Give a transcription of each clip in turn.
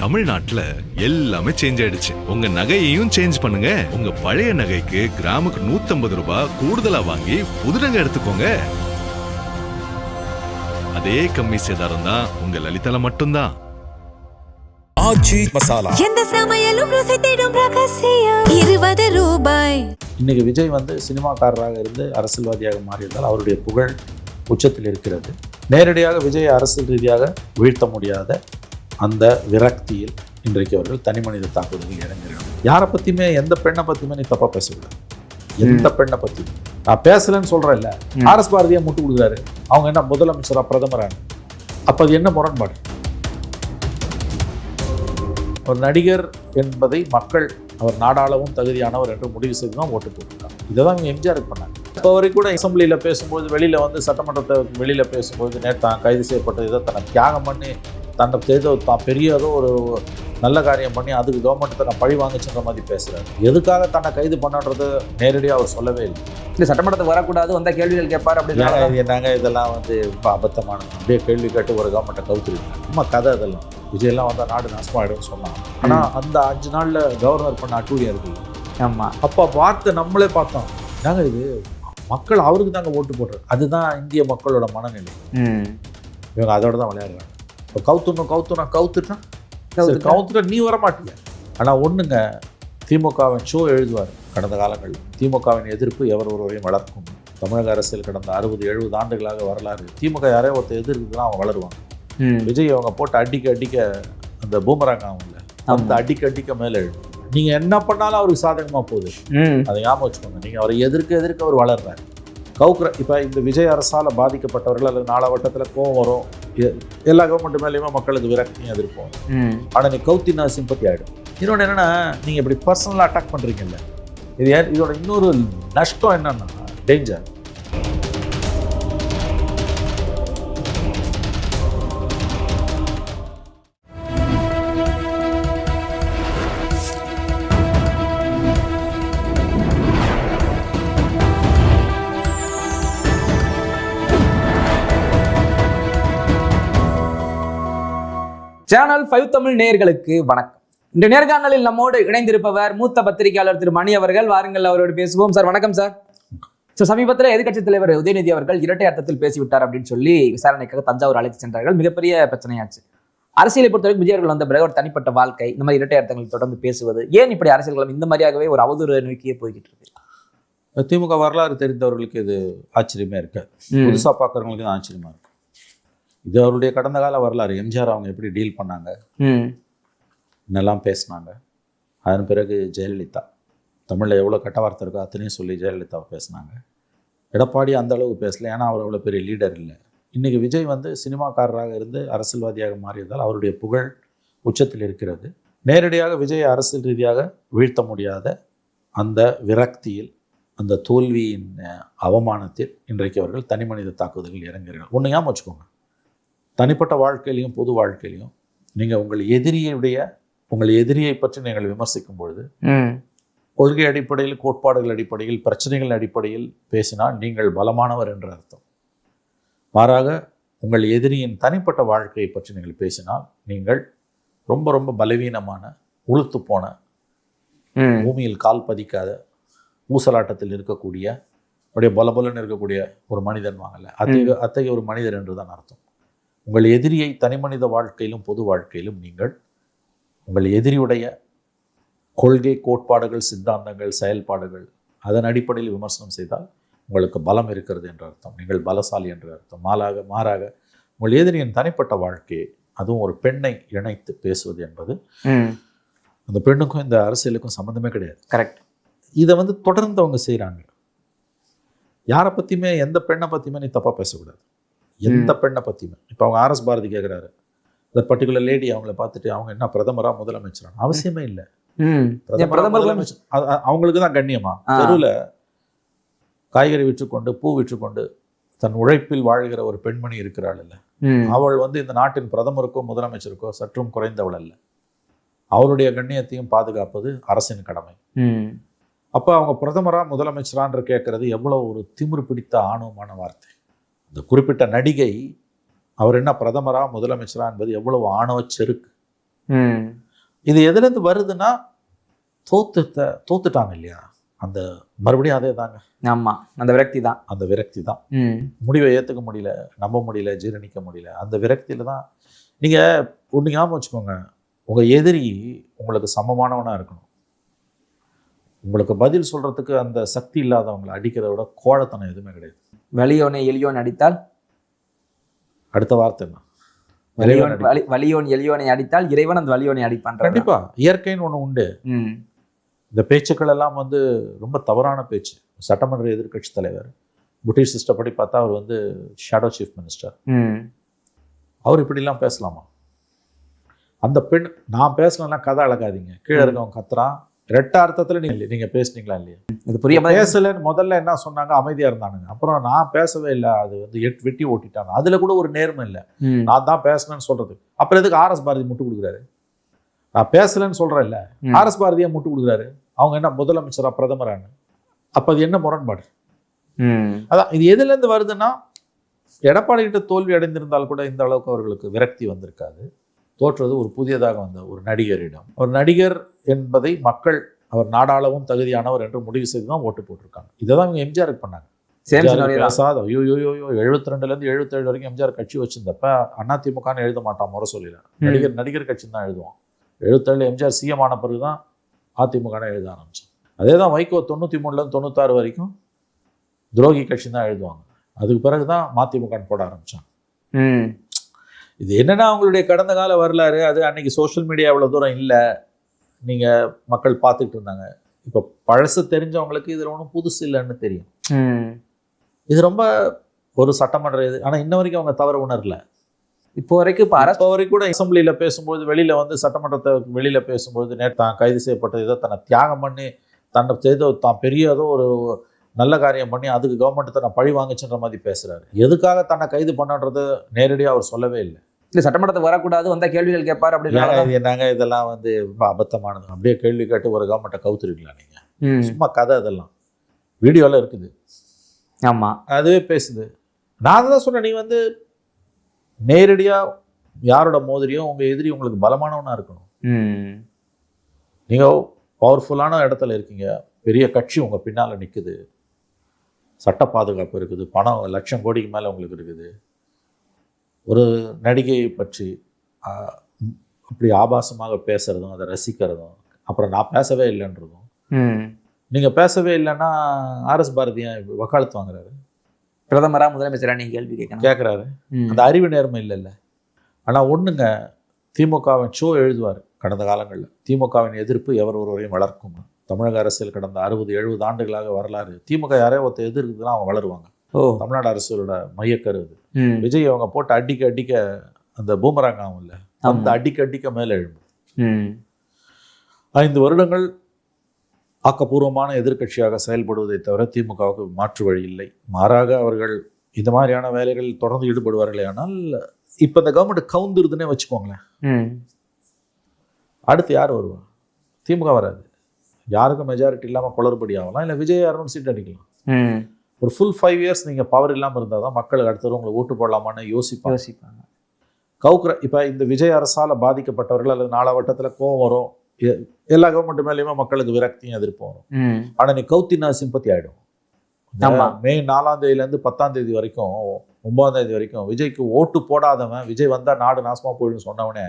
தமிழ்நாட்டுல எல்லாமே சேஞ்ச் ஆயிடுச்சு. உங்க நகையையும் சேஞ்ச் பண்ணுங்க. உங்க பழைய நகைக்கு கிராமுக்கு 150 ரூபாய் கூடுதலா வாங்கி புது நகை எடுத்துக்கோங்க. அதே கம்மி சேதாரம் தான் உங்க லலிதால மட்டும்தான். ஆச்சி மசாலா எந்த சமையலும் ருசி தேடும் ரகசியம் 20 ரூபாய். இன்னைக்கு விஜய் சினிமாக்காரராக இருந்து அரசியல்வாதியாக மாறியதால் அவருடைய புகழ் உச்சத்தில் இருக்கிறது. நேரடியாக விஜய் அரசியல் ரீதியாக வீழ்த்த முடியாத அந்த விரக்தியில் இன்றைக்கு அவர்கள் தனி மனித தாக்குதலில் இறங்குகிறார்கள். யாரை பற்றியுமே எந்த பெண்ணை பற்றியுமே நீ தப்பாக பேசக்கூடாது. எந்த பெண்ணை பற்றி நான் பேசலன்னு சொல்கிறேன். இல்லை ஆர்எஸ் பாரதியை முட்டு கொடுக்குறாரு. அவங்க என்ன முதலமைச்சராக பிரதமரான அப்போ அது என்ன முரண்பாடு? ஒரு நடிகர் என்பதை மக்கள் அவர் நாடாளவும் தகுதியானவர் என்று முடிவு செய்து தான் ஓட்டு போட்டிருக்காங்க. இதை தான் இவங்க எம்ஜிஆருக்கு பண்ணாங்க. இப்போ வரைக்கும் கூட அசம்பிளியில் பேசும்போது, வெளியில் சட்டமன்றத்தை வெளியில் பேசும்போது, நேற்று கைது செய்யப்பட்டது இதை தன்னை தியாகம் பண்ணி தன்னை தான் பெரிய ஏதோ ஒரு நல்ல காரியம் பண்ணி அதுக்கு கவர்மெண்ட் தன்னை பழி வாங்கிச்சுன்ற மாதிரி பேசுகிறாரு. எதுக்காக தன்னை கைது பண்ணுறது நேரடியாக அவர் சொல்லவே இல்லை. இல்லை சட்டமன்றத்துக்கு வரக்கூடாது, வந்தால் கேள்விகள் கேட்பார் அப்படின்னா என்னங்க இதெல்லாம் ரொம்ப அபத்தமானது. அப்படியே கேள்வி கேட்டு ஒரு கவர்மெண்ட்டை கவுத்துருக்காங்க. சும்மா கதை அதெல்லாம். விஜயெல்லாம் வந்தால் நாடு நாசமாகிடும்னு சொன்னாங்க. ஆனால் அந்த 5 நாளில் கவர்னர் பண்ண அட்டூழியம் இருக்குது. ஆமாம். அப்போ வார்த்தை நம்மளே பார்த்தோம். நாங்கள் இது மக்கள் அவருக்கு தாங்க ஓட்டு போடுறது. அதுதான் இந்திய மக்களோட மனநிலை. இவங்க அதோட தான் விளையாடுறாங்க. இப்போ கவுத்துட்டா நீ வர மாட்டீங்க. ஆனால் ஒன்றுங்க, திமுகவின் ஷோ எழுதுவார் கடந்த காலங்களில். திமுகவின் எதிர்ப்பு எவர் ஒருவரையும் வளர்க்கும். தமிழக அரசியல் கடந்த 60-70 ஆண்டுகளாக வரலாறு. திமுக யாரையோ ஒருத்தர் எதிர்க்குதுன்னா அவங்க வளருவாங்க. விஜய் அவங்க போட்டு அடிக்க அந்த பூமராங்க ஆகும்ல, அந்த அடிக்க மேலே எழுதும். நீங்கள் என்ன பண்ணாலும் அவருக்கு சாதகமாக போகுது. அதை ஞாபகம் வச்சுக்கோங்க. நீங்கள் அவரை எதிர்க்க அவர் வளர்றாரு. கவுக்குற இப்போ இந்த விஜய் அரசால் பாதிக்கப்பட்டவர்கள் அல்லது நாளாவட்டத்தில் கோவம் வரும். எல்லா கவர்மெண்ட் மேலேயுமே மக்களுக்கு விரக்தியும் எதிர்ப்போம். ஆனால் நீ கவுத்தினா சிம்பத்தி ஆகிடும். இன்னொன்று என்னென்னா, நீங்கள் இப்படி பர்சனலாக அட்டாக் பண்ணுறீங்கல்ல, இதோட இன்னொரு நஷ்டம் என்னன்னா டேஞ்சர். சேனல் 5 தமிழ் நேயர்களுக்கு வணக்கம். இந்த நேர்காணலில் நம்மோடு இணைந்திருப்பவர் மூத்த பத்திரிகையாளர் திரு மணி அவர்கள். வாருங்கள் அவரோடு பேசுவோம். சார் வணக்கம் சார். சமீபத்தில் எதிர்க்கட்சித் தலைவர் உதயநிதி அவர்கள் இரட்டை அர்த்தத்தில் பேசிவிட்டார் அப்படின்னு சொல்லி விசாரணைக்காக தஞ்சாவூர் அழைத்து சென்றார்கள். மிகப்பெரிய பிரச்சனையாச்சு. அரசியலை பொறுத்தவரைக்கும் விஜய் அவர்கள் வந்த பிறகு ஒரு தனிப்பட்ட வாழ்க்கை, இந்த மாதிரி இரட்டை அர்த்தங்கள் தொடர்ந்து பேசுவது, ஏன் இப்படி அரசியல் களம் இந்த மாதிரியாகவே ஒரு அவதூறு நோக்கியே போய்கிட்டு இருக்கு? திமுக வரலாறு தெரிந்தவர்களுக்கு இது ஆச்சரியமே இருக்கு. புதுசாக பார்க்குறவங்களுக்கு தான் ஆச்சரியமா இருக்கு. இது அவருடைய கடந்த கால வரலாறு. எம்ஜிஆர் அவங்க எப்படி டீல் பண்ணாங்க, என்னெல்லாம் பேசினாங்க. அதன் பிறகு ஜெயலலிதா தமிழில் எவ்வளோ கட்ட வார்த்தை இருக்கோ அத்தனையும் சொல்லி ஜெயலலிதாவை பேசினாங்க. எடப்பாடி அந்த அளவுக்கு பேசல, ஏன்னா அவர் அவ்வளோ பெரிய லீடர் இல்லை. இன்றைக்கி விஜய் சினிமாக்காரராக இருந்து அரசியல்வாதியாக மாறியதால் அவருடைய புகழ் உச்சத்தில் இருக்கிறது. நேரடியாக விஜய் அரசியல் ரீதியாக வீழ்த்த முடியாத அந்த விரக்தியில், அந்த தோல்வியின் அவமானத்தில் இன்றைக்கு அவர்கள் தனி மனித தாக்குதலில் இறங்குகிறார்கள். ஒன்று ஞாபகம் வச்சுக்கோங்க, தனிப்பட்ட வாழ்க்கையிலையும் பொது வாழ்க்கையிலையும் நீங்கள் உங்கள் எதிரியை பற்றி நீங்கள் விமர்சிக்கும் பொழுது கொள்கை அடிப்படையில், கோட்பாடுகள் அடிப்படையில், பிரச்சனைகள் அடிப்படையில் பேசினால் நீங்கள் பலமானவர் என்ற அர்த்தம். மாறாக உங்கள் எதிரியின் தனிப்பட்ட வாழ்க்கையை பற்றி நீங்கள் பேசினால் நீங்கள் ரொம்ப ரொம்ப பலவீனமான, உளுத்து போன, பூமியில் கால் பதிக்காத, ஊசலாட்டத்தில் இருக்கக்கூடிய, அப்படியே பலபலன்னு இருக்கக்கூடிய ஒரு மனிதன் வாங்கல, அத்தகைய ஒரு மனிதர் என்று தான் அர்த்தம். உங்கள் எதிரியை தனி மனித வாழ்க்கையிலும் பொது வாழ்க்கையிலும் நீங்கள் உங்கள் எதிரியுடைய கொள்கை, கோட்பாடுகள், சித்தாந்தங்கள், செயல்பாடுகள் அதன் அடிப்படையில் விமர்சனம் செய்தால் உங்களுக்கு பலம் இருக்கிறது என்ற அர்த்தம். நீங்கள் பலசாலி என்ற அர்த்தம். மாறாக உங்கள் எதிரியின் தனிப்பட்ட வாழ்க்கையை, அதுவும் ஒரு பெண்ணை இணைத்து பேசுவது என்பது அந்த பெண்ணுக்கும் இந்த அரசியலுக்கும் சம்மந்தமே கிடையாது. கரெக்ட். இதை தொடர்ந்து அவங்க செய்கிறாங்க. யாரை பற்றியுமே, எந்த பெண்ணை பற்றியுமே நீ தப்பாக பேசக்கூடாது. எந்த பெண்ணை பற்றியுமே. இப்போ அவங்க ஆர்எஸ் பாரதி கேட்குறாரு, இந்த பர்டிகுலர் லேடி அவங்கள பார்த்துட்டு அவங்க என்ன பிரதமரா முதலமைச்சரான அவசியமே இல்லை. அவங்களுக்கு தான் கண்ணியமா? தெருவில் காய்கறி விற்றுக்கொண்டு, பூ விற்றுக்கொண்டு தன் உழைப்பில் வாழ்கிற ஒரு பெண்மணி இருக்கிறாள் இல்லை, அவள் இந்த நாட்டின் பிரதமருக்கோ முதலமைச்சருக்கோ சற்றும் குறைந்தவள் அல்ல. அவருடைய கண்ணியத்தையும் பாதுகாப்பது அரசின் கடமை. அப்போ அவங்க பிரதமரா முதலமைச்சரான்ற கேட்கறது எவ்வளோ ஒரு திமிரு பிடித்த ஆணவமான வார்த்தை. இந்த குறிப்பிட்ட நடிகை அவர் என்ன பிரதமரா முதலமைச்சரா என்பது எவ்வளவு ஆணவ செருக்கு. இது எதுலேருந்து வருதுன்னா தோத்துட்டாங்க இல்லையா, அந்த மறுபடியும் அதே தாங்க. ஆமா, அந்த விரக்தி தான். அந்த விரக்தி தான். முடிவை ஏற்றுக்க முடியல, நம்ப முடியல, ஜீரணிக்க முடியல. அந்த விரக்தியில தான் நீங்கள் ஒன்று ஞாபகம் வச்சுக்கோங்க, உங்கள் எதிரி உங்களுக்கு சமமானவனாக இருக்கணும். உங்களுக்கு பதில் சொல்கிறதுக்கு அந்த சக்தி இல்லாதவங்களை அடிக்கிறத விட கோழத்தனம் எதுவுமே கிடையாது. வலியோனை எளியோன் அடித்தால் அடுத்த வார்த்தை என்ன? வலியோன் எளியோனை அடித்தால் இறைவன் அந்த வலியோனை அடிப்பான். கண்டிப்பா இயற்கைன்னு ஒன்று உண்டு. இந்த பேச்சுக்கள் எல்லாம் வந்து ரொம்ப தவறான பேச்சு. சட்டமன்ற எதிர்க்கட்சி தலைவர், பிரிட்டிஷ் சிஸ்டம் படி பார்த்தா அவர் வந்து ஷேடோ சீஃப் மினிஸ்டர். அவர் இப்படிலாம் பேசலாமா? அந்த பெண் நான் பேசலன்னா கதை அழகாதீங்க, கீழே இருக்கவன் கத்துறான், ரெட்ட அர்த்தத்தில் நீங்க பேசுனீங்களா இல்லையா? இது புரிய பேசலன்னு முதல்ல என்ன சொன்னாங்க, அமைதியா இருந்தானுங்க. அப்புறம் நான் பேசவே இல்லை, அது வந்து வெட்டி ஓட்டிட்டாங்க. அதுல கூட ஒரு நேர்மை இல்லை, நான் தான் பேசலன்னு சொல்றது. அப்புறம் எதுக்கு ஆர்எஸ் பாரதி முட்டு கொடுக்குறாரு? நான் பேசலன்னு சொல்றேன் இல்ல, ஆர்எஸ் பாரதியா முட்டு கொடுக்குறாரு? அவங்க என்ன முதலமைச்சரா பிரதமரான? அப்ப அது என்ன முரண்பாடு? அதான் இது எதுல இருந்து வருதுன்னா, எடப்பாடி கிட்ட தோல்வி அடைந்திருந்தால் கூட இந்த அளவுக்கு அவர்களுக்கு விரக்தி வந்திருக்காது. தோற்றது ஒரு புதியதாக வந்த ஒரு நடிகரிடம். ஒரு நடிகர் என்பதை மக்கள் அவர் நாடாளவும் தகுதியானவர் என்று முடிவு செய்து தான் ஓட்டு போட்டிருக்காங்க. இதை தான் இவங்க எம்ஜிஆருக்கு பண்ணாங்க. பேசாத 72லேருந்து 77 வரைக்கும் எம்ஜிஆர் கட்சி வச்சிருந்தப்ப அதிமுகன்னு எழுத மாட்டான், முறை சொல்லல. நடிகர் கட்சி தான் எழுதுவான். 77 எம்ஜிஆர் சிஎம் ஆன பிறகு தான் அதிமுகன்னு எழுத ஆரம்பிச்சான். அதே தான் வைகோ 93லேருந்து 96 வரைக்கும் துரோகி கட்சி தான் எழுதுவாங்க. அதுக்கு பிறகு தான் மதிமுகன்னு போட ஆரம்பிச்சான். இது என்னன்னா அவங்களுடைய கடந்த கால வரலாறு. அது அன்னைக்கு சோஷியல் மீடியா இவ்வளோ தூரம் இல்லை, நீங்கள் மக்கள் பார்த்துட்டு இருந்தாங்க. இப்போ பழசு தெரிஞ்சவங்களுக்கு இதில் ஒன்றும் புதுசு இல்லைன்னு தெரியும். இது ரொம்ப ஒரு சட்டமன்ற இது. ஆனால் இன்ன வரைக்கும் அவங்க தவறு உணரல. இப்போ வரைக்கும் இப்போ வரைக்கும் கூட அசம்பிளியில் பேசும்போது, வெளியில் வந்து சட்டமன்றத்தை வெளியில் பேசும்போது, நேற்று தான் கைது செய்யப்பட்டது ஏதோ தன்னை தியாகம் பண்ணி தன்னை செய்த தான் பெரிய ஏதோ ஒரு நல்ல காரியம் பண்ணி அதுக்கு கவர்மெண்ட் தன்னை பழி வாங்குச்சுன்ற மாதிரி பேசுகிறாரு. எதுக்காக தன்னை கைது பண்ணன்றது நேரடியாக அவர் சொல்லவே இல்லை. இல்லை, சட்டமன்றத்துக்கு வரக்கூடாது, வந்தால் கேள்விகள் கேட்பார் அப்படின்னு. என்னங்க இதெல்லாம் வந்து ரொம்ப அபத்தமானது. அப்படியே கேள்வி கேட்டு ஒரு கவர்மெண்ட்டை கவுத்துருக்கலாம் நீங்கள். சும்மா கதை, அதெல்லாம் வீடியோவில் இருக்குது. ஆமாம், அதுவே பேசுது. நான் தான் சொன்னேன், நீ வந்து நேரடியாக யாரோட மோதிரியோ உங்கள் எதிரி உங்களுக்கு பலமானவனாக இருக்கணும். நீங்கள் பவர்ஃபுல்லான இடத்துல இருக்கீங்க, பெரிய கட்சி உங்கள் பின்னால் நிற்குது, சட்ட பாதுகாப்பு இருக்குது, பணம் லட்சம் கோடிக்கு மேலே உங்களுக்கு இருக்குது. ஒரு நடிகையை பற்றி அப்படி ஆபாசமாக பேசுறதும், அதை ரசிக்கிறதும், அப்புறம் நான் பேசவே இல்லைன்றதும். நீங்கள் பேசவே இல்லைன்னா ஆர்எஸ் பாரதியா வக்காலத்து வாங்குறாரு? பிரதமரா முதலமைச்சரா நீங்க கேள்வி கேட்குறாரு. அந்த அறிவு நேர்மை இல்லைல்ல. ஆனால் ஒன்றுங்க, திமுகவின் ஷோ எழுதுவார் கடந்த காலங்களில், திமுகவின் எதிர்ப்பு எவர் ஒருவரையும் வளர்க்கும். தமிழக அரசியல் கடந்த 60-70 ஆண்டுகளாக வரலாறு. திமுக யாரே ஒருத்தர் எதிர்க்குதுன்னா அவங்க வளருவாங்க. தமிழ்நாடு அரசோட மையக்கரு இது. விஜய் அவங்க போட்டு அடிக்க அந்த பூமராங் ஆகும் இல்லை, அந்த அடிக்க மேலே எழும்பும். 5 வருடங்கள் ஆக்கப்பூர்வமான எதிர்க்கட்சியாக செயல்படுவதை தவிர திமுகவுக்கு மாற்று வழி இல்லை. மாறாக அவர்கள் இந்த மாதிரியான வேலைகளில் தொடர்ந்து ஈடுபடுவார்களே. ஆனால் இப்போ இந்த கவர்மெண்ட் கவுந்துருதுன்னே வச்சுக்கோங்களேன், அடுத்து யார் வருவா? திமுக வராது. யாருக்கும் மெஜாரிட்டி இல்லாமல் குளறுபடி ஆகலாம், இல்லை விஜய் 200 சீட் அடிக்கலாம். ஒரு ஃபுல் 5 இயர்ஸ் நீங்கள் பவர் இல்லாமல் இருந்தால் தான் மக்களுக்கு அடுத்தவங்க உங்களை ஓட்டு போடலாமான்னு யோசிப்பாங்க. கவுக்குற இப்போ இந்த விஜய் அரசால் பாதிக்கப்பட்டவர்கள் அல்லது 4 வட்டத்தில் கோவம் வரும், எல்லா கவர்மெண்ட் மேலேயுமே மக்களுக்கு விரக்தியும் எதிர்ப்பு வரும். ஆனால் நீ கவுத்தினா சிம்பத்தி ஆகிடும். மே 4ஆம் தேதியிலேருந்து 10ஆம் தேதி வரைக்கும் 9ஆம் தேதி வரைக்கும் விஜய்க்கு ஓட்டு போடாதவன், விஜய் வந்தால் நாடு நாசமாக போயிடுன்னு சொன்னவனே,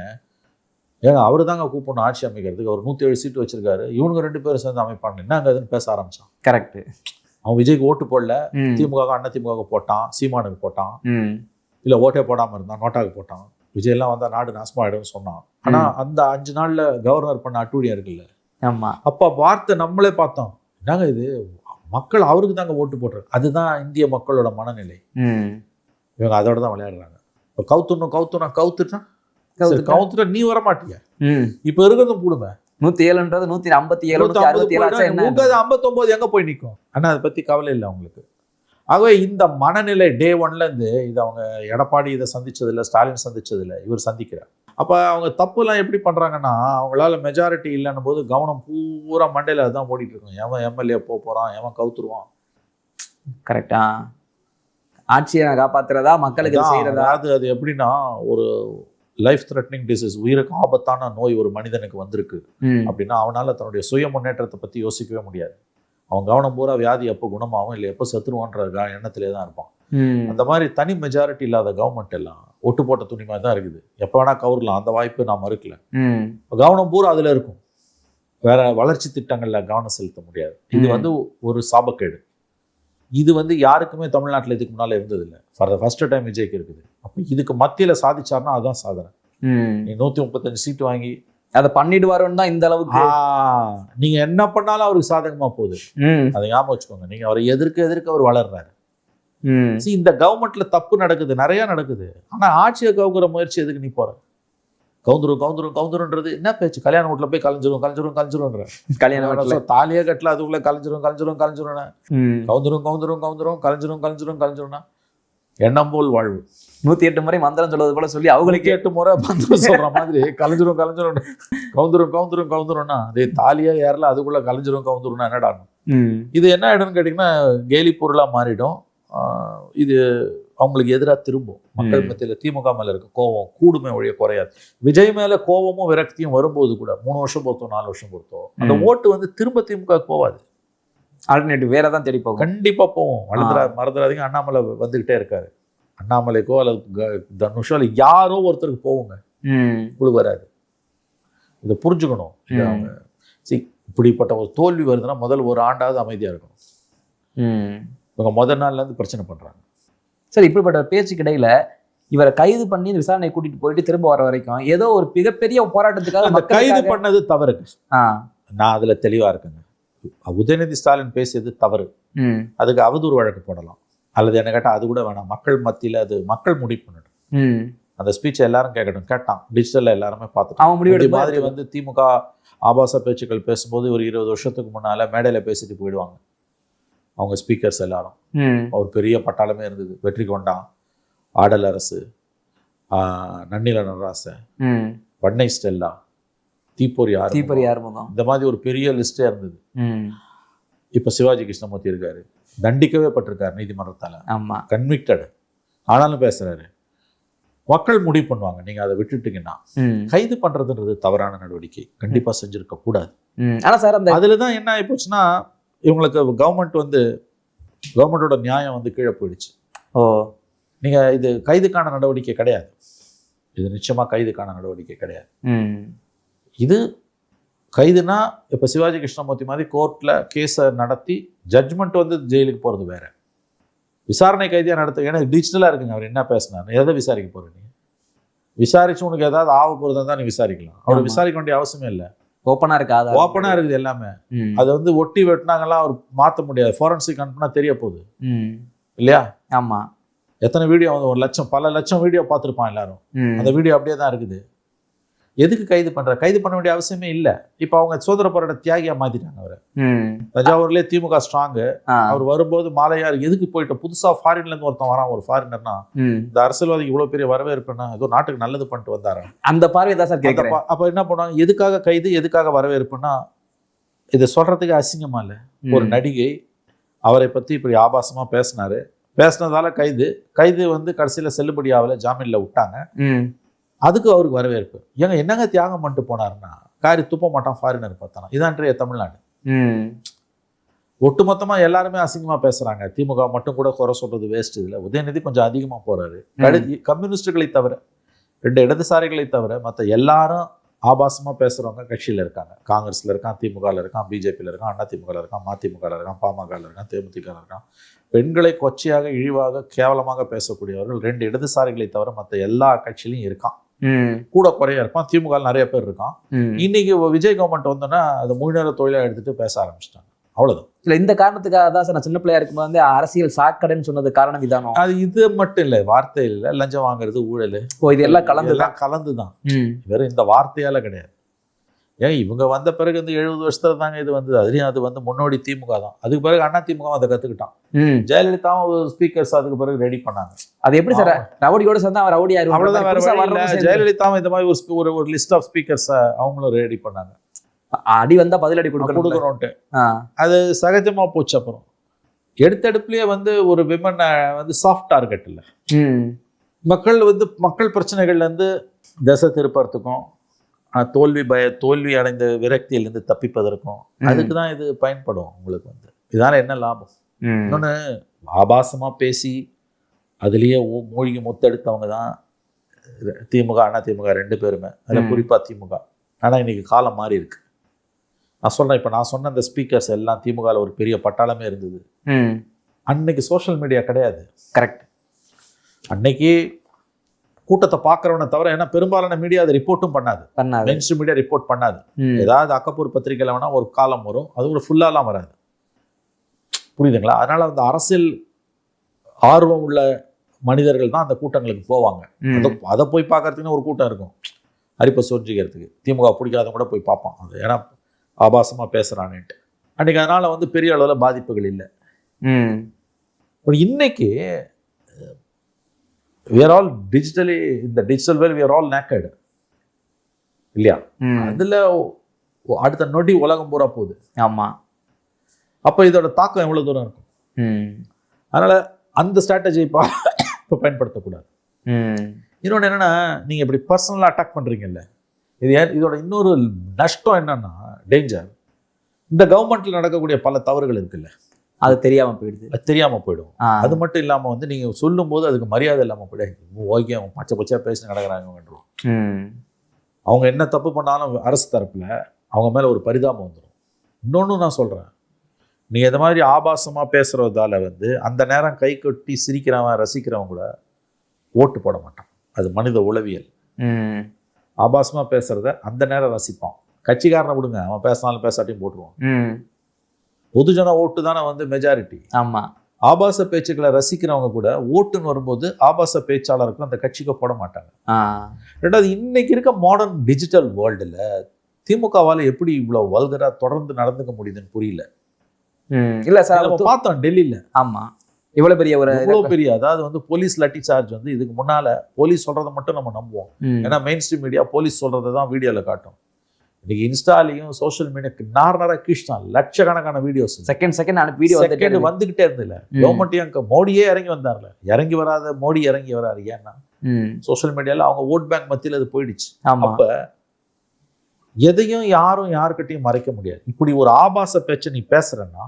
ஏங்க அவரு தாங்க கூப்பிடணும் ஆட்சி அமைக்கிறதுக்கு. அவர் 107 சீட்டு வச்சிருக்காரு, இவனுங்க 2 பேரும் சேர்ந்து அமைப்பாங்க, என்ன அங்கே அதுன்னு பேச ஆரம்பிச்சான். கரெக்ட். அவன் விஜய்க்கு ஓட்டு போடல, திமுக அதிமுக போட்டான், சீமானுக்கு போட்டான், இல்லை ஓட்டே போடாமல் இருந்தான், நோட்டாவுக்கு போட்டான். விஜயெல்லாம் வந்தால் நாடு நாசமாயிடும்னு சொன்னான். ஆனால் அந்த 5 நாளில் கவர்னர் பண்ண அட்டூழியம் இருக்குல்ல. ஆமாம். அப்போ வார்த்தை நம்மளே பார்த்தோம், என்னங்க இது, மக்கள் அவருக்கு தாங்க ஓட்டு போடுறாங்க. அதுதான் இந்திய மக்களோட மனநிலை. இவங்க அதோட தான் விளையாடுறாங்க. இப்போ கவுத்துட்டா நீ வர மாட்டியா? இப்போ இருக்கிறதும் போடுங்க. 107ன்றது 157 59 எங்க போய் நிற்கும்? ஆனால் அதை பற்றி கவலை இல்லை அவங்களுக்கு. ஆகவே இந்த மனநிலை டே 1லேருந்து இது அவங்க எடப்பாடி இதை சந்திச்சதில்லை, ஸ்டாலின் சந்திச்சதில்லை, இவர் சந்திக்கிறார். அப்போ அவங்க தப்புலாம் எப்படி பண்ணுறாங்கன்னா, அவங்களால மெஜாரிட்டி இல்லைன்னும் போது கவனம் பூரா மண்டையில் அதுதான் ஓடிட்டு இருக்கும். எவன் எம்எல்ஏ போகிறான், எவன் கவுத்துருவான். கரெக்டா? ஆட்சியை காப்பாற்றுறதா, மக்களுக்கு செய்கிறதா? அது எப்படின்னா, ஒரு லைஃப் த்ரெட்னிங் டிசீஸ், உயிருக்கு ஆபத்தான நோய் ஒரு மனிதனுக்கு வந்திருக்கு அப்படின்னா அவனால தன்னுடைய சுய முன்னேற்றத்தை பற்றி யோசிக்கவே முடியாது. அவன் கவனம் பூரா வியாதி எப்போ குணமாகும் இல்லை எப்போ செத்துருவான்ற எண்ணத்திலே தான் இருப்பான். அந்த மாதிரி தனி மெஜாரிட்டி இல்லாத கவர்மெண்ட் எல்லாம் ஒட்டு போட்ட துணி மாதிரி தான் இருக்குது. எப்போ வேணா கவரலாம், அந்த வாய்ப்பு நான் மறுக்கல. கவனம் பூரா அதில் இருக்கும், வேற வளர்ச்சி திட்டங்கள்ல கவனம் செலுத்த முடியாது. இது வந்து ஒரு சாபக்கேடு. இது வந்து யாருக்குமே தமிழ்நாட்டில் இதுக்கு முன்னால இருந்ததில்லை. ஃபார் த ஃபர்ஸ்ட் டைம் விஜய்க்கு இருக்குது. அப்போ இதுக்கு மத்தியில் சாதிச்சார்னா அதுதான் சாதனை. நீ 135 சீட்டு வாங்கி அதை பண்ணிடுவாருன்னு தான் இந்த அளவுக்கு நீங்க என்ன பண்ணாலும் அவருக்கு சாதகமா போகுது. அதை ஞாபகம் வச்சுக்கோங்க. நீங்க அவரை எதிர்க்க அவர் வளர்றாரு. இந்த கவர்மெண்ட்ல தப்பு நடக்குது, நிறைய நடக்குது. ஆனா ஆட்சியை கவுக்குற முயற்சி எதுக்கு நீ போற? கவுந்துருன்றது என்ன பேச்சு? கல்யாண வீட்டுல போய் கலைஞ்சிரும் கல்யாண தாலியே கட்டல, அதுக்குள்ள கலைஞ்சிரும் கலைஞ்சிரும் எண்ணம் போல் வாழ்வு. 108 முறை மந்திரம் சொல்வது போல சொல்லி அவங்களுக்கு 8 முறை மந்திரம் சொல்ற மாதிரி கலைஞ்சிரும் கவுந்துரும்னா அதே தாலியா ஏறல, அதுக்குள்ள கவுந்துரும்னா என்னடா? இது என்ன ஆயிடும்னு கேட்டீங்கன்னா கேலி பொருளா மாறிடும். இது அவங்களுக்கு எதிராக திரும்பும். மக்கள் மத்தியில் திமுக மேல இருக்க கோபம் கூடுமே ஒழிய குறையாது. விஜய் மேல கோபமும் விரக்தியும் வரும்போது கூட 3 வருஷம் பொறுத்தோம் 4 வருஷம் பொறுத்தோம் அந்த ஓட்டு வந்து திரும்ப திமுக போவாது. ஆல்டர்னேட்டிவ் வேற தான் தேடி போகும். கண்டிப்பா போவோம். மறந்துடாதீங்க, அண்ணாமலை வந்துகிட்டே இருக்காரு. அண்ணாமலைக்கோ அல்லது தனுஷோ அல்ல யாரோ ஒருத்தருக்கு போவோங்க, உங்களுக்கு வராது. இதை புரிஞ்சுக்கணும். அவங்க இப்படிப்பட்ட ஒரு தோல்வி வருதுன்னா முதல் ஒரு ஆண்டாவது அமைதியா இருக்கணும். இவங்க முதல் நாள்ல இருந்து பிரச்சனை பண்றாங்க. சரி, இப்படிப்பட்ட பேச்சுக்கு இடையில இவரை கைது பண்ணி விசாரணை கூட்டிட்டு போயிட்டு திரும்ப வர வரைக்கும் ஏதோ ஒரு மிகப்பெரிய போராட்டத்துக்காக கைது பண்ணது தவறு. நான் அதுல தெளிவா இருக்கேங்க. உதயநிதி ஸ்டாலின் பேசியது தவறு. அதுக்கு அவதூறு வழக்கு போடலாம், அல்லது என்ன கேட்டா அது கூட வேணாம். மக்கள் மத்தியில அது மக்கள் முடிவு பண்ணட்டும். அந்த ஸ்பீச்சை எல்லாரும் கேட்கட்டும். டிஜிட்டல்ல எல்லாருமே பார்த்துட்டு மாதிரி வந்து திமுக ஆபாச பேச்சுக்கள் பேசும்போது ஒரு 20 வருஷத்துக்கு முன்னால மேடையில பேசிட்டு போயிடுவாங்க அவங்க ஸ்பீக்கர்ஸ் எல்லாரும். ஒரு பெரிய பட்டாளமே இருந்தது. வெற்றி கொண்டான், ஆடல் அரசு, நன்னில நடராசன், வண்ணை ஸ்டெல்லா, தீப்பொறி ஆறுமுகம், இந்த மாதிரி ஒரு பெரிய லிஸ்டே இருந்தது. இப்ப சிவாஜி கிருஷ்ணமூர்த்தி இருக்காரு, தண்டிக்கவே பட்டிருக்காரு நீதிமன்றத்தால, கன்விக்டட். ஆனாலும் பேசுறாரு. மக்கள் முடிவு பண்ணுவாங்க. நீங்க அதை விட்டுட்டீங்கன்னா கைது பண்றதுன்றது தவறான நடவடிக்கை, கண்டிப்பா செஞ்சிருக்க கூடாது. ஆனா சார் அந்த அதுலதான் என்ன ஆகி போச்சுன்னா இவங்களுக்கு கவர்மெண்டோட நியாயம் வந்து கீழே போயிடுச்சு. நீங்க இது கைதுக்கான நடவடிக்கை கிடையாது. இது நிச்சயமா கைதுக்கான நடவடிக்கை கிடையாது. இது கைதுனா இப்ப சிவாஜி கிருஷ்ணமூர்த்தி மாதிரி கோர்ட்ல கேஸை நடத்தி ஜட்ஜ்மெண்ட் வந்து ஜெயிலுக்கு போறது வேற. விசாரணை கைதியா நடத்த, ஏன்னா டிஜிட்டலா இருக்குங்க. அவர் என்ன பேசினார், எதை விசாரிக்க போற? நீ விசாரிச்சு உனக்கு ஏதாவது ஆக போறதா தான் நீ விசாரிக்கலாம். அவர் விசாரிக்க வேண்டிய அவசியமே இல்லை. ஓப்பனா இருக்குது எல்லாமே. அதை வந்து ஒட்டி வெட்டினாங்கலாம் அவர் மாற்ற முடியாது. ஃபாரன்சிக் அனுப்புனா தெரிய போகுது இல்லையா? ஆமா. எத்தனை வீடியோ வந்து 1 லட்சம் பல லட்சம் வீடியோ பார்த்துருப்பான் எல்லாரும். அந்த வீடியோ அப்படியே தான் இருக்குது. எதுக்கு கைது பண்ண வேண்டிய அவசியமே இல்லை. இப்போ அவங்க சுதந்திர போராட்ட தியாகியா மாத்திட்டாங்க அவரை. தஞ்சாவூர்லேயே திமுக ஸ்ட்ராங்கு. அவர் வரும்போது மாலையார் எதுக்கு போயிட்டு புதுசா ஃபாரின்ல இருந்து ஒருத்தன் வரான், ஒரு ஃபாரினர்னா இந்த அரசியல்வாதிக்கு இவ்வளவு பெரிய வரவேற்புன்னா ஏதோ நாட்டுக்கு நல்லது பண்ணிட்டு வந்தாரா? அந்த பார்வை தான் சார் கேட்குறேன். அப்ப என்ன பண்ணுவாங்க, எதுக்காக கைது எதுக்காக வரவேற்புன்னா இதை சொல்றதுக்கு அசிங்கமா இல்லை. ஒரு நடிகை அவரை பத்தி இப்படி ஆபாசமா பேசினதால கைது வந்து கடைசியில செல்லுபடி ஆகல, ஜாமீன்ல விட்டாங்க. அதுக்கு அவருக்கு வரவேற்பு. என்னங்க தியாகம் பண்ணிட்டு போனாருன்னா காரி துப்ப மாட்டான் ஃபாரினர் பார்த்தானா? இதான்றைய தமிழ்நாடு. ஒட்டுமொத்தமா எல்லாருமே அசிங்கமா பேசுறாங்க. திமுக மட்டும் கூட குறை சொல்றது வேஸ்ட். இதுல உதயநிதி கொஞ்சம் அதிகமா போறாரு. கம்யூனிஸ்டுகளை தவிர 2 இடதுசாரிகளை தவிர மற்ற எல்லாரும் ஆபாசமா பேசுறவங்க கட்சியில இருக்காங்க. காங்கிரஸ்ல இருக்கான், திமுகல இருக்கான், பிஜேபியில இருக்கான், அண்ணா திமுகல இருக்கான், மதிமுகல இருக்கான், பாமகல இருக்கான், தேமுதிகல இருக்கான். பெண்களை கொச்சையாக இழிவாக கேவலமாக பேசக்கூடியவர்கள் 2 இடதுசாரிகளை தவிர மற்ற எல்லா கட்சியிலையும் இருக்கான். கூட குறையா இருப்பான். திமுக நிறைய பேர் இருக்கான். இன்னைக்கு விஜய் கவர்மெண்ட் வந்தோன்னா அதை முழு நேர தொழிலா எடுத்துட்டு பேச ஆரம்பிச்சிட்டாங்க. அவ்வளவுதான். இல்ல இந்த காரணத்துக்காக தான் சார் நான் சின்ன பிள்ளையா இருக்கும்போது வந்து அரசியல் சாக்கடைன்னு சொன்னது காரணம் இதானோ? அது இது மட்டும் இல்லை, வார்த்தை இல்லை. லஞ்சம் வாங்குறது, ஊழல், இது எல்லாம் கலந்துதான். வெறும் இந்த வார்த்தையால கிடையாது. ஏன் இவங்க வந்த பிறகு இந்த 70 வருஷத்துல தாங்க இது வந்தது. அதுலயும் அது வந்து முன்னோடி திமுக தான். அதுக்கு பிறகு அண்ணா திமுக அதை கத்துக்கிட்டான். ஜெயலலிதாவும் ஒரு ஸ்பீக்கர்ஸ் அதுக்கு பிறகு ரெடி பண்ணாங்க. அது எப்படி சார் ரவுடியோட சேர்ந்தா அவர் ரவுடி ஆயிரும்? அவ்வளவுதான். ஜெயலலிதாவும் இந்த மாதிரி ஒரு லிஸ்ட் ஆஃப் ஸ்பீக்கர்ஸ் அவங்களும் ரெடி பண்ணாங்க. அடி வந்தா பதிலடி கொடுக்கணும்ட்டு அது சகஜமா போச்சு. அப்புறம் எடுத்தடுப்புலயே வந்து ஒரு விமன் வந்து சாஃப்ட் டார்கெட் இல்லை. மக்கள் பிரச்சனைகள்ல இருந்து திசை திருப்பறதுக்கும் தோல்வி அடைந்த விரக்தியிலிருந்து தப்பிப்பதற்கும் அதுக்கு தான் இது பயன்படும் உங்களுக்கு வந்து. இதனால என்ன லாபம்? இன்னொன்று, ஆபாசமாக பேசி அதுலேயே மூழ்கி முத்தெடுத்தவங்க தான் திமுக, அதிமுக 2 பேருமே. அதில் குறிப்பாக திமுக. ஆனால் இன்னைக்கு காலம் மாறி இருக்கு. நான் சொல்கிறேன், இப்போ நான் சொன்ன அந்த ஸ்பீக்கர்ஸ் எல்லாம் திமுகவில் ஒரு பெரிய பட்டாளமே இருந்தது. அன்னைக்கு சோஷியல் மீடியா கிடையாது. கரெக்ட். அன்னைக்கு கூட்டத்தை பார்க்குறவனை தவிர, ஏன்னா பெரும்பாலான மீடியா அதை ரிப்போர்ட்டும் பண்ணாது. மெயின் ஸ்ட்ரீம் மீடியா ரிப்போர்ட் பண்ணாது. ஏதாவது அக்கப்பூர் பத்திரிகையில் வேணால் ஒரு காலம் வரும், அது ஒரு ஃபுல்லாலாம் வராது. புரியுதுங்களா? அதனால அந்த அரசியல் ஆர்வம் உள்ள மனிதர்கள் தான் அந்த கூட்டங்களுக்கு போவாங்க. அதை போய் பார்க்கறதுக்குன்னு ஒரு கூட்டம் இருக்கும், அரிப்பை சோற்றிக்கிறதுக்கு. திமுக பிடிக்காதவங்க கூட போய் பார்ப்பான் அது, ஏன்னா ஆபாசமாக பேசுகிறான்ட்டு. அன்றைக்கி அதனால் வந்து பெரிய அளவில் பாதிப்புகள் இல்லை. இன்னைக்கு we are all digitally in the digital world, we are all naked இல்லையா? அதில் அடுத்த நொடி உலகம் பூரா போகுது. ஆமாம். அப்போ இதோட தாக்கம் எவ்வளோ தூரம் இருக்கும்? அதனால் அந்த ஸ்ட்ராட்டஜி இப்போ பயன்படுத்தக்கூடாது. இன்னொன்று என்னென்னா, நீங்கள் இப்படி பர்சனலாக அட்டாக் பண்ணுறீங்கல்ல, இதோட இன்னொரு நஷ்டம் என்னன்னா, டேஞ்சர், இந்த கவர்மெண்ட்டில் நடக்கக்கூடிய பல தவறுகள் இருக்குல்ல, அது தெரியாமல் போயிடுது. அது தெரியாமல் போயிடும். அது மட்டும் இல்லாமல் வந்து நீங்கள் சொல்லும் போது அதுக்கு மரியாதை இல்லாமல் போயிடும். ஓகே, அவங்க பச்சை பேசி நடக்கிறாங்க. அவங்க என்ன தப்பு பண்ணாலும் அரசு தரப்பில் அவங்க மேலே ஒரு பரிதாபம் வந்துடும். இன்னொன்று நான் சொல்கிறேன், நீ இந்த மாதிரி ஆபாசமாக பேசுகிறதால வந்து அந்த நேரம் கை கொட்டி சிரிக்கிறவன் ரசிக்கிறவன் கூட ஓட்டு போட மாட்டான். அது மனித உளவியல். ஆபாசமாக பேசுகிறத அந்த நேரம் ரசிப்பான். கட்சிக்காரனை விடுங்க, அவன் பேசினாலும் பேசாட்டியும் போட்டுருவான். பொதுஜன ஓட்டு தானே வந்து மெஜாரிட்டி. ஆமாம். ஆபாச பேச்சுக்களை ரசிக்கிறவங்க கூட ஓட்டுன்னு வரும்போது ஆபாச பேச்சாளருக்கும் அந்த கட்சிக்கு போட மாட்டாங்க. ரெண்டாவது, இன்னைக்கு இருக்க மாடர்ன் டிஜிட்டல் வேர்ல்டில் திமுகவால் எப்படி இவ்வளோ வல்கரா தொடர்ந்து நடந்துக்க முடியுதுன்னு புரியல. இல்லை சார், நம்ம பார்த்தோம் டெல்லியில். ஆமாம், இவ்வளோ பெரிய அதாவது வந்து போலீஸ் லட்டி சார்ஜ் வந்து இதுக்கு முன்னால் போலீஸ் சொல்கிறத மட்டும் நம்ம நம்புவோம். ஏன்னா மெயின் ஸ்ட்ரீம் மீடியா போலீஸ் சொல்கிறத தான் வீடியோவில் காட்டும். இன்னைக்கு இன்ஸ்டாலையும் சோஷியல் மீடியாக்கு நார்னரா கீழ்தான் லட்சக்கணக்கான வீடியோஸ் செகண்ட் வீடியோ வந்துகிட்டே இருந்தில்ல. கவர்மெண்ட்டையும் மோடியே இறங்கி வந்தார்ல, இறங்கி வராத மோடி இறங்கி வராரு. ஏன்னா சோஷியல் மீடியால அவங்க ஓட் பேங்க் மத்தியில் அது போயிடுச்சு. அப்ப எதையும் யாரும் யாருக்கிட்டையும் மறைக்க முடியாது. இப்படி ஒரு ஆபாச பேச்சை நீ பேசுறன்னா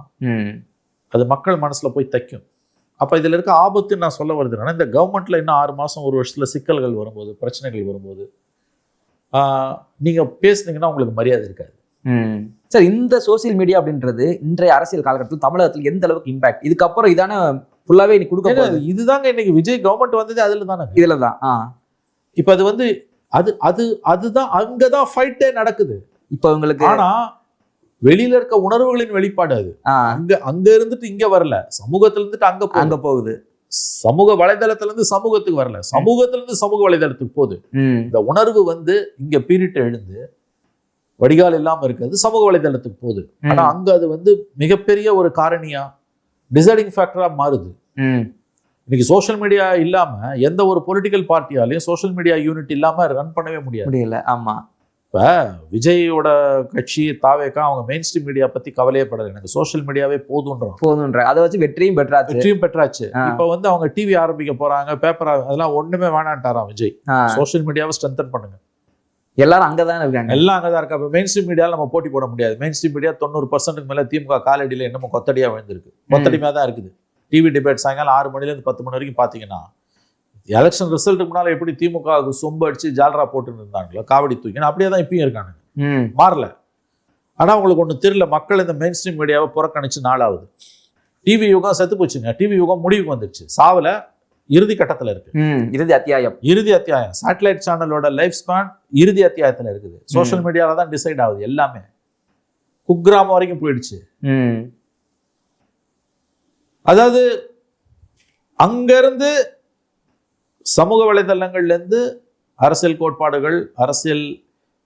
அது மக்கள் மனசுல போய் தைக்கும். அப்ப இதுல இருக்க ஆபத்து நான் சொல்ல வருதுன்னா, இந்த கவர்மெண்ட்ல இன்னும் 6 மாசம் 1 வருஷத்துல சிக்கல்கள் வரும்போது, பிரச்சனைகள் வரும்போது நீங்க பேசுனீங்கன்னா உங்களுக்கு மரியாதை இருக்காது. சார், இந்த சோசியல் மீடியா அப்படின்றது இன்றைய அரசியல் காலகட்டத்தில் தமிழகத்தில் எந்த அளவுக்கு இம்பாக்ட், இதுக்கப்புறம் இதான ஃபுல்லாவே நீ கொடுக்க போகுது? இதுதாங்க இன்னைக்கு விஜய் கவர்மெண்ட் வந்தது அதுல தானே, இதுல தான். இப்ப அது வந்து அதுதான் அங்கதான் ஃபைட்டே நடக்குது இப்ப உங்களுக்கு. ஆனா வெளியில இருக்க உணர்வுகளின் வெளிப்பாடு அது. அங்க இருந்துட்டு இங்க வரல, சமூகத்துல இருந்துட்டு அங்க போகுது. சமூக வலைதளத்துல இருந்து சமூகத்துக்கு வரல, சமூகத்துல இருந்து சமூக வலைதளத்துக்கு போகுது. இந்த உணர்வு வந்து இங்க பீரிட்டு எழுந்து வடிகால் இல்லாம இருக்கிறது சமூக வலைதளத்துக்கு போகுது. ஆனா அங்க அது வந்து மிகப்பெரிய ஒரு காரணியா, டிசைடிங் ஃபேக்டரா மாறுது. இன்னைக்கு சோஷியல் மீடியா இல்லாம எந்த ஒரு பொலிட்டிக்கல் பார்ட்டியாலையும் சோஷியல் மீடியா யூனிட் இல்லாம ரன் பண்ணவே முடியல. ஆமா, இப்ப விஜயோட கட்சி தாவேக்கா அவங்க மெயின் ஸ்ட்ரீம் மீடியா பத்தி கவலையே படல, எனக்கு சோஷியல் மீடியாவே போதுன்ற அதை வச்சு வெற்றியும் பெற்றாச்சு. இப்ப வந்து அவங்க டிவி ஆரம்பிக்க போறாங்க, பேப்பர், அதெல்லாம் ஒண்ணுமே வேணான்ட்டாராம் விஜய். சோஷியல் மீடியாவை ஸ்ட்ரென்தன் பண்ணுங்க, எல்லாரும் அங்கதான் இருக்காங்க, எல்லாம் அங்கதான் இருக்கா. இப்ப மெயின் ஸ்ட்ரீம் மீடியால நம்ம போட்டி போட முடியாது. மெயின் ஸ்ட்ரீம் மீடியா 90% மேல திமுக காலடியில என்னமோ கொத்தடியா விழுந்திருக்கு, கொத்தடிமையா தான் இருக்குது. டிவி டிபேட் சாயங்காலம் 6 மணில இருந்து 10 மணி வரைக்கும் பாத்தீங்கன்னா, எலெக்ஷன் ரிசல்ட்டுக்கு முன்னால எப்படி திமுக சொம்பு அடிச்சு ஜால்ரா போட்டு இருந்தாங்களோ, காவடி தூக்கி, அப்படியே தான் இப்பயும் இருக்காங்க, மாறல. ஆனா உங்களுக்கு ஒண்ணு தெரியல, மக்கள் இந்த மெயின் ஸ்ட்ரீம் மீடியாவை புறக்கணிச்சு நாளாவது. டிவி யுகம் செத்து போச்சுங்க, டிவி யுகம் முடிவுக்கு வந்துருச்சு, சாவல, இறுதி கட்டத்துல இருக்கு. இறுதி அத்தியாயம் சேட்டலைட் சேனலோட லைஃப் ஸ்பான் இறுதி அத்தியாயத்துல இருக்குது. சோஷியல் மீடியால தான் டிசைட் ஆகுது எல்லாமே. குக்கிராமம் வரைக்கும் போயிடுச்சு. அதாவது அங்க இருந்து சமூக வலைதளங்கள்ல இருந்து அரசியல் கோட்பாடுகள், அரசியல்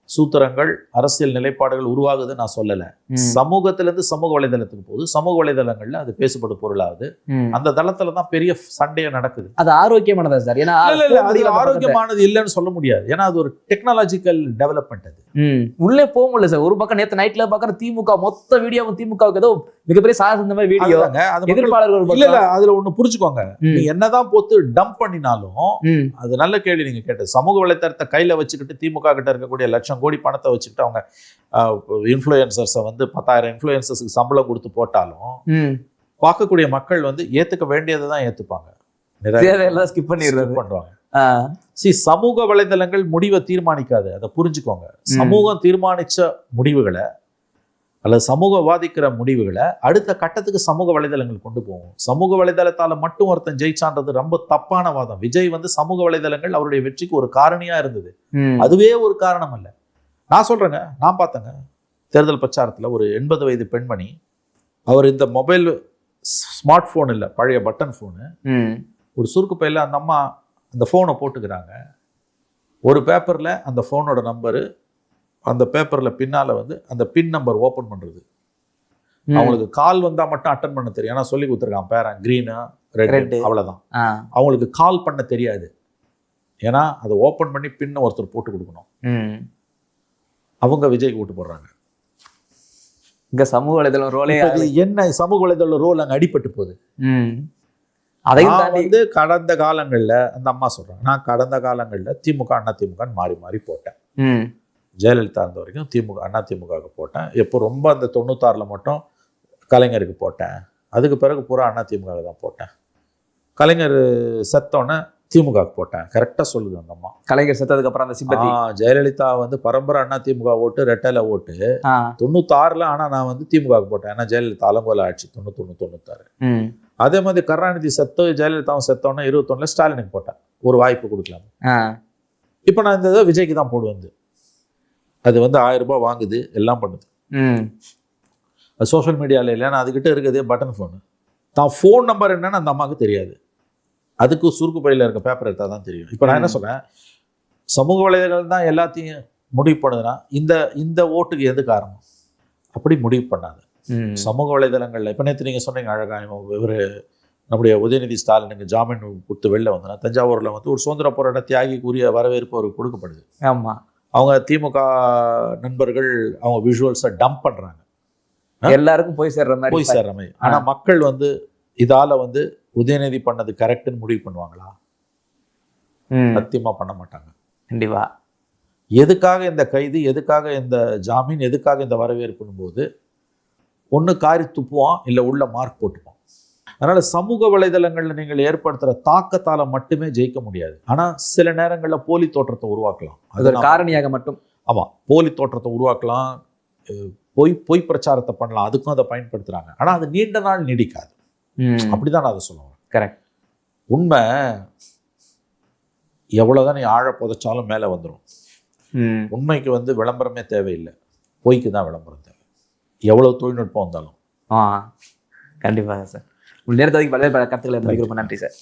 சூத்திரங்கள், அரசியல் நிலைப்பாடுகள் உருவாகுதுன்னு நான் சொல்லல. சமூகத்துல இருந்து சமூக வலைதளத்துக்கு போகுது, சமூக வலைதளங்கள்ல அது பேசப்படும் பொருளாகுது. அந்த தளத்துல தான் பெரிய சண்டையா நடக்குது. அது ஆரோக்கியமானதா சார்? ஏன்னா அது ஆரோக்கியமானது இல்லைன்னு சொல்ல முடியாது. ஏன்னா அது ஒரு டெக்னாலஜிக்கல் டெவலப்மெண்ட். அது உள்ளே போக முடியல சார். ஒரு பக்கம் நேத்து நைட்ல பாக்குற திமுக மொத்த வீடியோவும் திமுகவுக்கு ஏதோ மிகப்பெரிய சாதனை இந்த மாதிரி வீடியோ, அதுதாங்க, அது மக்கள் எதிர்ப்பாளர்கள் ஒரு இல்ல பக்கம். அதுல ஒண்ணு புரிஞ்சுக்கோங்க. ம். நீ என்னதான் போட்டு டம்ப் பண்ணினாலும் ம். அது நல்ல கேள்வி நீங்க கேட்டது. சமூக வலைத்தளத்தை கையில வச்சுக்கிட்டு திமுக கிட்ட இருக்கக்கூடிய லட்சம் கோடி பணத்தை வச்சுக்கிட்டு அவங்க இன்ஃப்ளூயன்சர்ஸை வந்து 10,000 இன்ஃப்ளூயன்சர்ஸுக்கு சம்பளம் கொடுத்து போட்டாலும் ம். பார்க்கக்கூடிய மக்கள் வந்து ஏத்துக்க வேண்டியதை தான் ஏத்துப்பாங்க. தேவையெல்லாம் ஸ்கிப் பண்ணிடுறது. skip பண்றாங்க. சமூக வலைதளங்கள் முடிவை தீர்மானிக்காது, அதை புரிஞ்சுக்கோங்க. சமூகம் தீர்மானிச்ச முடிவுகளை அல்லது சமூக வாதிக்கிற முடிவுகளை அடுத்த கட்டத்துக்கு சமூக வலைதளங்கள் கொண்டு போகும். சமூக வலைதளத்தால மட்டும் ஒருத்தன் ஜெயிச்சான்றது ரொம்ப தப்பான வாதம். விஜய் வந்து சமூக வலைதளங்கள் அவருடைய வெற்றிக்கு ஒரு காரணியா இருந்தது, அதுவே ஒரு காரணம் அல்ல. நான் சொல்றேங்க, நான் பார்த்தேங்க தேர்தல் பிரச்சாரத்துல ஒரு 80 வயது பெண்மணி, அவர் இந்த மொபைல் ஸ்மார்ட் போன் இல்லை, பழைய பட்டன் போனு, ஒரு சுருக்கு பையில அந்த அம்மா அந்த ஃபோனை போட்டுக்கிறாங்க. ஒரு பேப்பரில் அந்த ஃபோனோட நம்பரு, அந்த பேப்பரில் பின்னால் வந்து அந்த பின் நம்பர் ஓப்பன் பண்ணுறது. அவங்களுக்கு கால் வந்தால் மட்டும் அட்டன் பண்ண தெரியும். ஏன்னா சொல்லி கொடுத்துருக்கான் பேரன், க்ரீனு ரெட், அவ்வளோதான். அவங்களுக்கு கால் பண்ண தெரியாது. ஏன்னா அதை ஓப்பன் பண்ணி பின்னை ஒருத்தர் போட்டு கொடுக்கணும். அவங்க விஜய்க்கு விட்டு போடுறாங்க. இங்கே சமூக வலைதளம் ரோலே என்ன சமூக வலைதள ரோல் அங்கே அடிபட்டு போகுது. அதையும் வந்து கடந்த காலங்களில் அந்த அம்மா சொல்றாங்க, நான் கடந்த காலங்களில் திமுக அண்ணா திமுகன்னு மாறி மாறி போட்டேன். ஜெயலலிதா இருந்த வரைக்கும் திமுக அண்ணா திமுகவுக்கு போட்டேன். எப்போ ரொம்ப அந்த 96 மட்டும் கலைஞருக்கு போட்டேன். அதுக்கு பிறகு பூரா அண்ணா திமுக தான் போட்டேன். கலைஞர் செத்தோன்னே திமுகவுக்கு போட்டேன். கரெக்டாக சொல்லுது அந்த அம்மா. கலைஞர் செத்ததுக்கு அப்புறம் அந்த சிம்பத்தி. ஜெயலலிதா வந்து பரம்பரை அண்ணா திமுக ஓட்டு, ரெட்டையில ஓட்டு 96. ஆனால் நான் வந்து திமுகவுக்கு போட்டேன். ஏன்னா ஜெயலலிதா அலங்கோல ஆட்சி 91 96. அதே மாதிரி கருணாநிதி செத்தோ ஜெயலலிதாவும் செத்தோன்னா 21 ஸ்டாலினுக்கு போட்டேன். ஒரு வாய்ப்பு கொடுக்கலாம். இப்போ நான் இந்த இதை விஜய்க்கு தான் போடுவேன். அது வந்து 1000 ரூபாய் வாங்குது, எல்லாம் பண்ணுது. அது சோஷியல் மீடியாவில் இல்லைன்னா அதுக்கிட்ட இருக்குது பட்டன் ஃபோனு. தான் ஃபோன் நம்பர் என்னன்னு அந்த அம்மாவுக்கு தெரியாது. அதுக்கு சுருக்கு பையில் இருக்க பேப்பர் எடுத்தால் தான் தெரியும். இப்போ நான் என்ன சொல்கிறேன், சமூக வலைதளங்கள் தான் எல்லாத்தையும் முடிவு பண்ணுதுன்னா இந்த ஓட்டுக்கு எது காரணம்? அப்படி முடிவு பண்ணாது. சமூக வலைதளங்களில் இப்போ நேற்று நீங்கள் சொன்னீங்க அழகா, இவர் நம்முடைய உதயநிதி ஸ்டாலினுக்கு ஜாமீன் கொடுத்து வெளில வந்தோன்னா தஞ்சாவூரில் வந்து ஒரு சுதந்திர போராட்ட தியாகிக்குரிய வரவேற்பு அவருக்கு கொடுக்கப்படுது. ஆமாம், அவங்க திமுக நண்பர்கள் அவங்க விஷுவல்ஸை டம்ப் பண்ணுறாங்க, எல்லாருக்கும் போய் சேர்ற மாதிரி. ஆனால் மக்கள் வந்து இதால் வந்து உதயநிதி பண்ணது கரெக்டுன்னு முடிவு பண்ணுவாங்களா? சத்தியமாக பண்ண மாட்டாங்க. கண்டிப்பா. எதுக்காக இந்த கைது, எதுக்காக இந்த ஜாமீன், எதுக்காக இந்த வரவேற்புன்னு போது ஒன்று காரி துப்புவான், இல்லை உள்ள மார்க் போட்டுப்பான். அதனால சமூக வலைதளங்களில் நீங்கள் ஏற்படுத்துகிற தாக்கத்தால் மட்டுமே ஜெயிக்க முடியாது. ஆனால் சில நேரங்களில் போலி தோற்றத்தை உருவாக்கலாம். அது ஒரு காரணியாக மட்டும். ஆமாம், போலி தோற்றத்தை உருவாக்கலாம், பொய் பிரச்சாரத்தை பண்ணலாம், அதுக்கும் அதை பயன்படுத்துகிறாங்க. ஆனால் அது நீண்ட நாள் நீடிக்காது. அப்படிதான் நான் அதை சொல்லுவேன். கரெக்ட். உண்மை எவ்வளோதான் நீ ஆழ புதைச்சாலும் மேலே வந்துடும். உண்மைக்கு வந்து விளம்பரமே தேவையில்லை, பொய்க்கு தான் விளம்பரம் தேவை, எவ்வளோ தொழில்நுட்பம் வந்தாலும். கண்டிப்பாக சார். உங்கள் நேரத்துக்கு பல்வேறு கருத்துக்களை ரொம்ப நன்றி சார்.